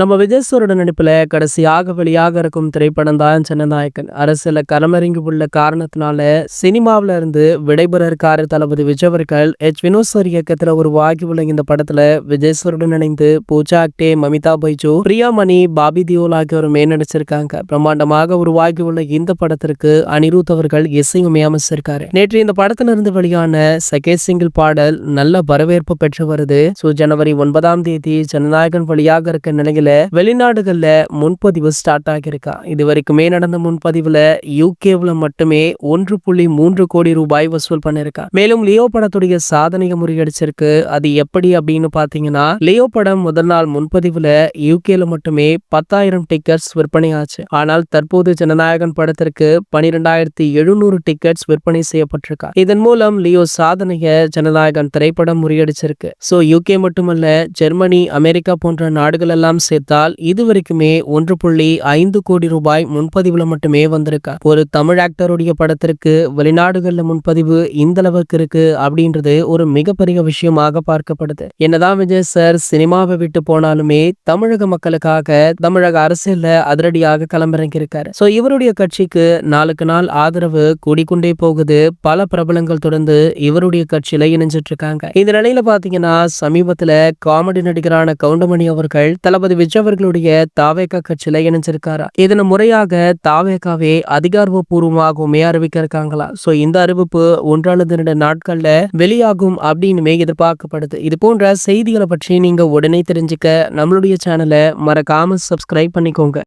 நம்ம விஜய் சாரோட நடிப்புல கடைசியாக வெளியாக இருக்கும் திரைப்படம் தான் ஜனநாயகன். அரசியல களமிறங்கி உள்ள காரணத்தினால சினிமாவில இருந்து விடைபெற இருக்காரு தளபதி விஜய் அவர்கள். வினோத் சார் இயக்கத்துல உருவாகி உள்ள இந்த படத்துல விஜய் சாருடன் இணைந்து பூஜா ஆக்டே, மமிதா பைஜு, பிரியாமணி, பாபி தியோல் ஆகியோருமே நடிச்சிருக்காங்க. பிரம்மாண்டமாக உருவாகி உள்ள இந்த படத்திற்கு அனிருத் அவர்கள் இசையுமே அமைச்சிருக்காரு. நேற்று இந்த படத்துல இருந்து வெளியான செகண்ட் சிங்கிள் பாடல் நல்ல வரவேற்பு பெற்று வருது. ஜனவரி 9ஆம் தேதி ஜனநாயகன் வெளியாக இருக்க நிலையில் வெளிநாடுகள்ல முன்பதிவு ஸ்டார்ட் ஆகியிருக்கா. இது வரைக்குமே நடந்த முன்பதிவுல யூகேவுல மட்டுமே 1.3 கோடி ரூபாய் வசூல் பண்ணிருக்கா. மேலும் லியோ படத்துடைய சாதனையை முறியடிச்சிருக்கு. அது எப்படி அப்படின்னு பாத்தீங்கன்னா, லியோ படம் முதல் நாள் முன்பதிவுல யூகேல மட்டுமே 10,000 டிக்கெட்ஸ் விற்பனை ஆச்சு. ஆனால் தற்போது ஜனநாயகன் படத்திற்கு 12,700 டிக்கெட்ஸ் விற்பனை செய்யப்பட்டிருக்கா. இதன் மூலம் லியோ சாதனையை ஜனநாயகன் திரைப்படம் முறியடிச்சிருக்கு. யூகே மட்டுமல்ல, ஜெர்மனி, அமெரிக்கா போன்ற நாடுகள் எல்லாம் சேர்த்தால் இதுவரைக்குமே 1.5 கோடி ரூபாய் முன்பதிவுல மட்டுமே வந்திருக்கா. ஒரு தமிழ் ஆக்டருடைய படத்திற்கு வெளிநாடுகள்ல முன்பதிவு இந்த அளவுக்கு இருக்கு அப்படின்றது ஒரு மிகப்பெரிய விஷயமாக பார்க்கப்படுது. என்னதான் விஜய் சார் சினிமாவை விட்டு போனாலுமே தமிழக மக்களுக்காக தமிழக அரசியல்ல அதிரடியாக களமிறங்கி இருக்காரு. இவருடைய கட்சிக்கு நாளுக்கு நாள் ஆதரவு கூடிக்கொண்டே போகுது. பல பிரபலங்கள் தொடர்ந்து இவருடைய கட்சியில இணைஞ்சிட்டு இருக்காங்க. இந்த நிலையில பாத்தீங்கன்னா, சமீபத்துல காமெடி நடிகரான கவுண்டமணி அவர்கள் தளபதி விஜய் அவர்களுடைய தாவேகா கட்சியில இணைஞ்சிருக்காரா. இதன் முறையாக தாவேகாவே அதிகாரப்பூர்வமாகவுமே அறிவிக்க இருக்காங்களா. இந்த அறிவிப்பு 1 அல்லது 2 நாட்கள்ல வெளியாகும் அப்படின்னு எதிர்பார்க்கப்படுது. இது போன்ற செய்திகளை பற்றி நீங்க உடனே தெரிஞ்சுக்க நம்மளுடைய சேனலை மறக்காம சப்ஸ்கிரைப் பண்ணிக்கோங்க.